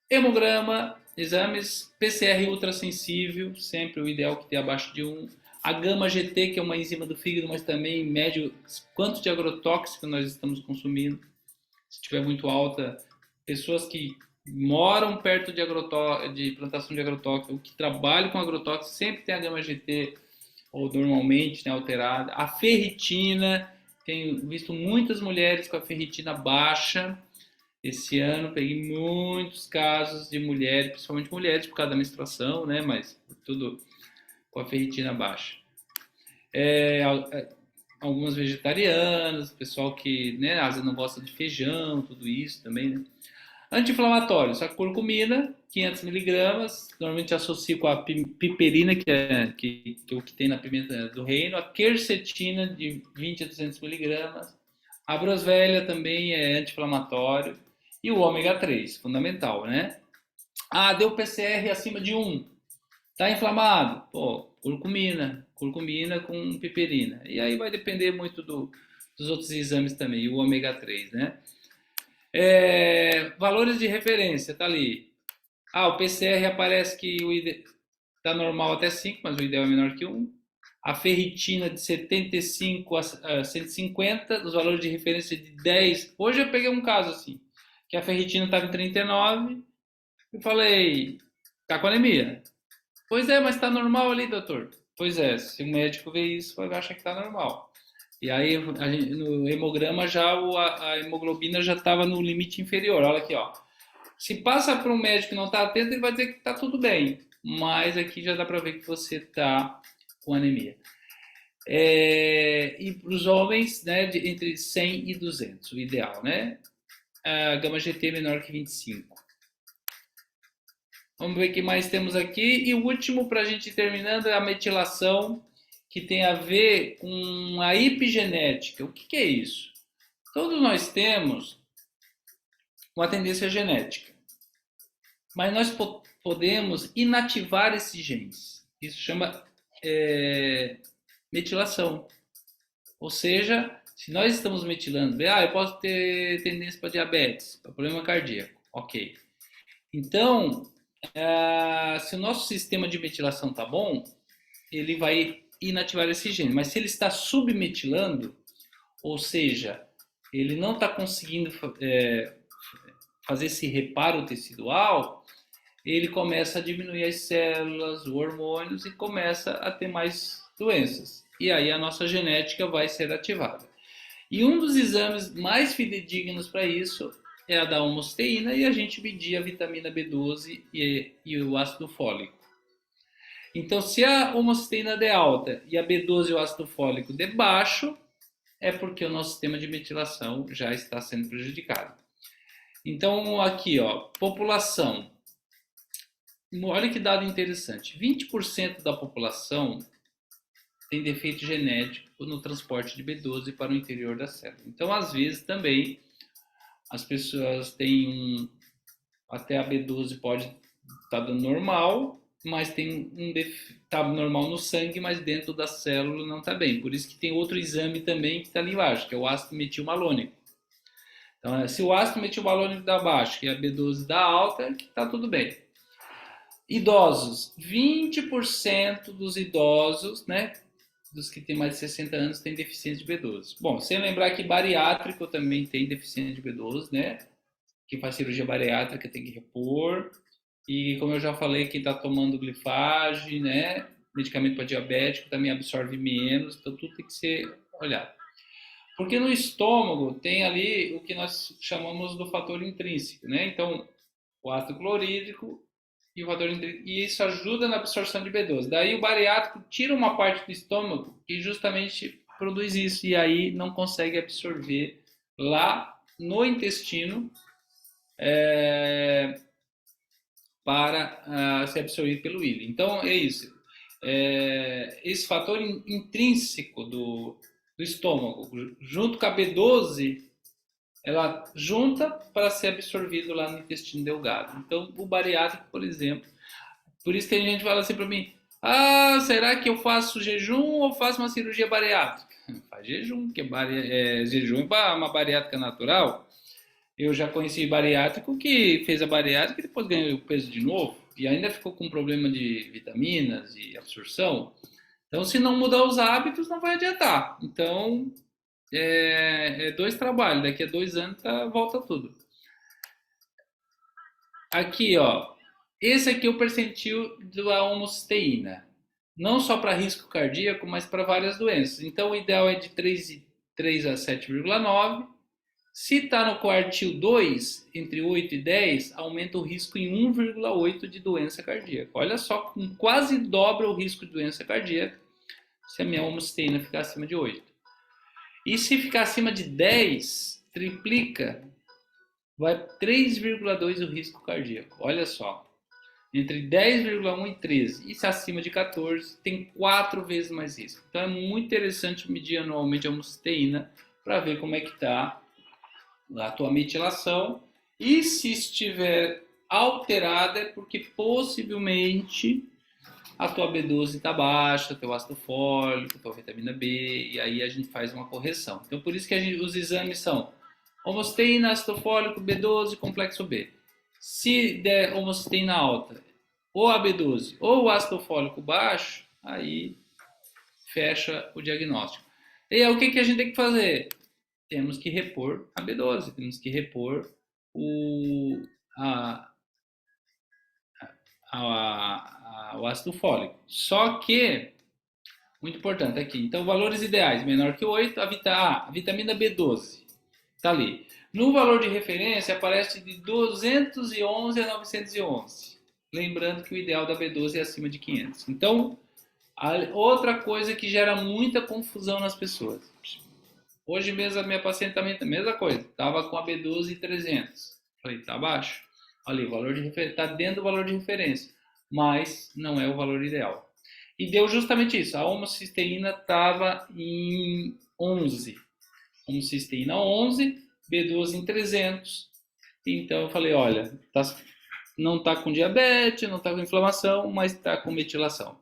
Hemograma, exames PCR ultrassensível, sempre o ideal que tenha abaixo de 1. A gama GT, que é uma enzima do fígado, mas também mede quanto de agrotóxico nós estamos consumindo. Se estiver muito alta, pessoas que moram perto de plantação de agrotóxico, ou que trabalham com agrotóxico, sempre tem a gama GT, ou normalmente, né, alterada. A ferritina, tenho visto muitas mulheres com a ferritina baixa. Esse ano peguei muitos casos de mulheres, principalmente mulheres por causa da menstruação, né? Mas tudo com a ferritina baixa. Algumas vegetarianas, pessoal que, né, às vezes não gosta de feijão, tudo isso também, né? Anti-inflamatórios, a curcumina, 500 miligramas, normalmente associo com a piperina, que é o que tem na pimenta do reino, a quercetina, de 20 a 200 miligramas, a broswellia também é anti-inflamatório, e o ômega 3, fundamental, né? Deu PCR acima de 1, tá inflamado? Pô, curcumina com piperina. E aí vai depender muito dos outros exames também, e o ômega 3, né? Valores de referência, tá ali. O PCR aparece que está normal até 5, mas o ideal é menor que 1. A ferritina de 75 a 150, os valores de referência de 10. Hoje eu peguei um caso assim, que a ferritina estava em 39, eu falei, tá com anemia. Pois é, mas está normal ali, doutor. Pois é, se o médico vê isso, vai achar que está normal. E aí, no hemograma, a hemoglobina já estava no limite inferior. Olha aqui, ó. Se passa para um médico que não está atento, ele vai dizer que está tudo bem. Mas aqui já dá para ver que você está com anemia. E para os homens, né, entre 100 e 200, o ideal, né? A gama GT menor que 25. Vamos ver o que mais temos aqui. E o último, para a gente ir terminando, é a metilação, que tem a ver com a epigenética. O que é isso? Todos nós temos uma tendência genética, mas nós podemos inativar esses genes. Isso chama metilação. Ou seja, se nós estamos metilando, eu posso ter tendência para diabetes, para problema cardíaco. Ok. Então, se o nosso sistema de metilação está bom, ele vai inativar esse gene. Mas se ele está submetilando, ou seja, ele não está conseguindo fazer esse reparo tecidual, ele começa a diminuir as células, os hormônios e começa a ter mais doenças. E aí a nossa genética vai ser ativada. E um dos exames mais fidedignos para isso é a da homosteína e a gente medir a vitamina B12 e o ácido fólico. Então, se a homosteína der alta e a B12 e o ácido fólico der baixo, é porque o nosso sistema de metilação já está sendo prejudicado. Então, aqui, ó, população. Olha que dado interessante. 20% da população tem defeito genético no transporte de B12 para o interior da célula. Então, às vezes, também, as pessoas têm até a B12 pode estar dando normal, mas tem tá normal no sangue, mas dentro da célula não está bem. Por isso que tem outro exame também que está ali embaixo, que é o ácido metilmalônico. Então, se o ácido metilmalônico dá baixo e a B12 dá alta, está tudo bem. Idosos, 20% dos idosos, né, dos que têm mais de 60 anos, têm deficiência de B12. Bom, sem lembrar que bariátrico também tem deficiência de B12, né? Quem faz cirurgia bariátrica tem que repor. E como eu já falei, quem está tomando glifage, né, medicamento para diabético, também absorve menos, então tudo tem que ser olhado. Porque no estômago tem ali o que nós chamamos do fator intrínseco, né? Então, o ácido clorídrico e o fator intrínseco, e isso ajuda na absorção de B12. Daí o bariátrico tira uma parte do estômago que justamente produz isso, e aí não consegue absorver lá no intestino para ser absorvido pelo íleo. Então, é isso. Esse fator intrínseco do estômago, junto com a B12, ela junta para ser absorvido lá no intestino delgado. Então, o bariátrico, por exemplo, por isso tem gente que fala assim para mim, será que eu faço jejum ou faço uma cirurgia bariátrica? Faz jejum, que jejum é uma bariátrica natural. Eu já conheci bariátrico que fez a bariátrica e depois ganhou o peso de novo e ainda ficou com problema de vitaminas e absorção. Então, se não mudar os hábitos, não vai adiantar. Então, dois trabalhos. Daqui a 2 anos volta tudo. Aqui, ó. Esse aqui é o percentil da homosteína. Não só para risco cardíaco, mas para várias doenças. Então, o ideal é de 3 a 7,9. Se está no quartil 2, entre 8 e 10, aumenta o risco em 1,8 de doença cardíaca. Olha só, quase dobra o risco de doença cardíaca se a minha homosteína ficar acima de 8. E se ficar acima de 10, triplica, vai 3,2 o risco cardíaco. Olha só, entre 10,1 e 13. E se acima de 14, tem 4 vezes mais risco. Então é muito interessante medir anualmente a homosteína para ver como é que está a tua metilação, e se estiver alterada é porque possivelmente a tua B12 está baixa, teu ácido fólico, tua vitamina B, e aí a gente faz uma correção. Então por isso que os exames são homosteína, ácido fólico, B12, complexo B. Se der homocisteína alta, ou a B12 ou o ácido fólico baixo, aí fecha o diagnóstico. E aí o que a gente tem que fazer? Temos que repor a B12, temos que repor o, a, o ácido fólico. Só que, muito importante aqui, então valores ideais, menor que 8, a vitamina B12 está ali. No valor de referência aparece de 211 a 911. Lembrando que o ideal da B12 é acima de 500. Então, outra coisa que gera muita confusão nas pessoas. Hoje mesmo a minha paciente também, a mesma coisa, estava com a B12 300. Falei, tá baixo. Olha, o valor de referência está dentro do valor de referência, mas não é o valor ideal. E deu justamente isso. A homocisteína estava em 11. Homocisteína 11, B12 em 300. Então eu falei, olha, não está com diabetes, não está com inflamação, mas está com metilação.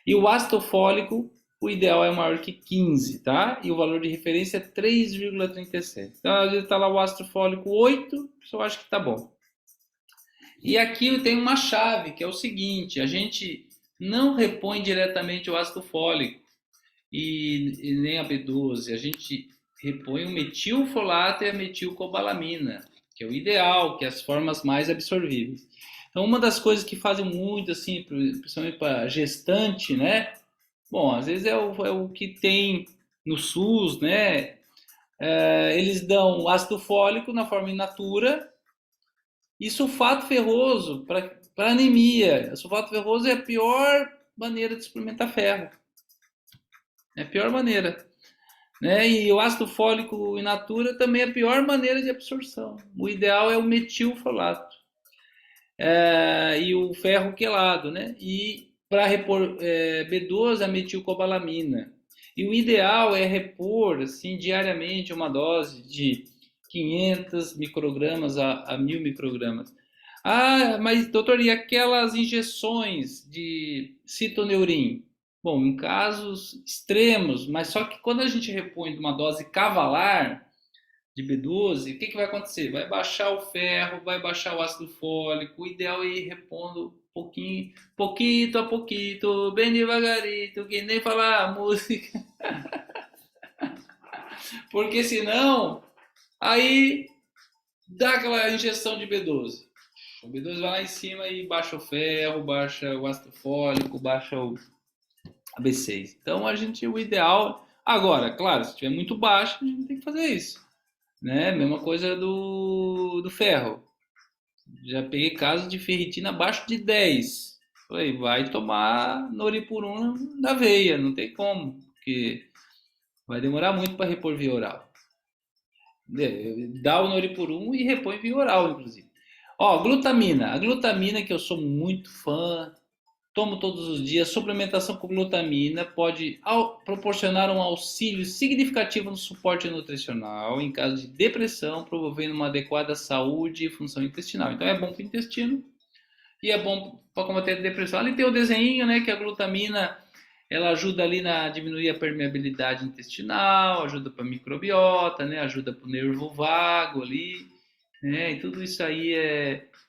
E o ácido fólico, o ideal é maior que 15, tá? E o valor de referência é 3,37. Então, às vezes está lá o ácido fólico 8, eu acho que está bom. E aqui tem uma chave, que é o seguinte, a gente não repõe diretamente o ácido fólico e nem a B12, a gente repõe o metilfolato e a metilcobalamina, que é o ideal, que é as formas mais absorvíveis. Então, uma das coisas que fazem muito, assim, principalmente para gestante, né? Bom, às vezes é o que tem no SUS, né? Eles dão ácido fólico na forma in natura e sulfato ferroso para anemia. O sulfato ferroso é a pior maneira de suplementar ferro. É a pior maneira. Né? E o ácido fólico in natura também é a pior maneira de absorção. O ideal é o metilfolato. E o ferro quelado, né? E para repor B12, a metilcobalamina. E o ideal é repor assim, diariamente uma dose de 500 microgramas a 1000 microgramas. Ah, mas doutor, e aquelas injeções de citoneurin? Bom, em casos extremos, mas só que quando a gente repõe uma dose cavalar, de B12, o que vai acontecer? Vai baixar o ferro, vai baixar o ácido fólico. O ideal é ir repondo pouquinho, pouquinho a pouquinho, bem devagarito, que nem falar a música. Porque senão, aí dá aquela injeção de B12. O B12 vai lá em cima e baixa o ferro, baixa o ácido fólico, baixa a B6. Então, o ideal... Agora, claro, se estiver muito baixo, a gente tem que fazer isso. Né? Mesma coisa do ferro. Já peguei casos de ferritina abaixo de 10. Falei, vai tomar Noripurum da veia, não tem como, porque vai demorar muito para repor via oral. Dá o Noripurum e repõe via oral, inclusive. Ó, glutamina. A glutamina, que eu sou muito fã, tomo todos os dias. Suplementação com glutamina pode proporcionar um auxílio significativo no suporte nutricional em caso de depressão, promovendo uma adequada saúde e função intestinal. Então é bom para o intestino e é bom para combater a depressão. Ali tem o desenho, né, que a glutamina ela ajuda ali a diminuir a permeabilidade intestinal, ajuda para a microbiota, né, ajuda para o nervo vago ali, né, e tudo isso aí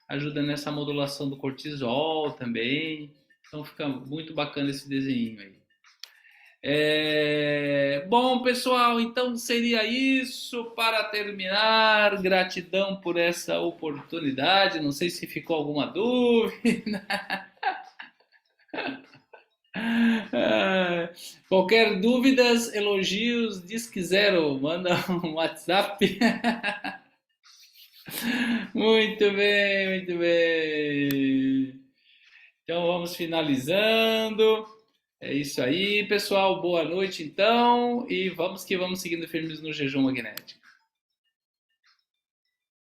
ajuda nessa modulação do cortisol também. Então fica muito bacana esse desenho aí. Bom, pessoal, então seria isso para terminar. Gratidão por essa oportunidade. Não sei se ficou alguma dúvida. Qualquer dúvidas, elogios, diz que zero, manda um WhatsApp. Muito bem, muito bem. Então vamos finalizando. É isso aí, pessoal. Boa noite, então. E vamos que vamos seguindo firmes no jejum magnético.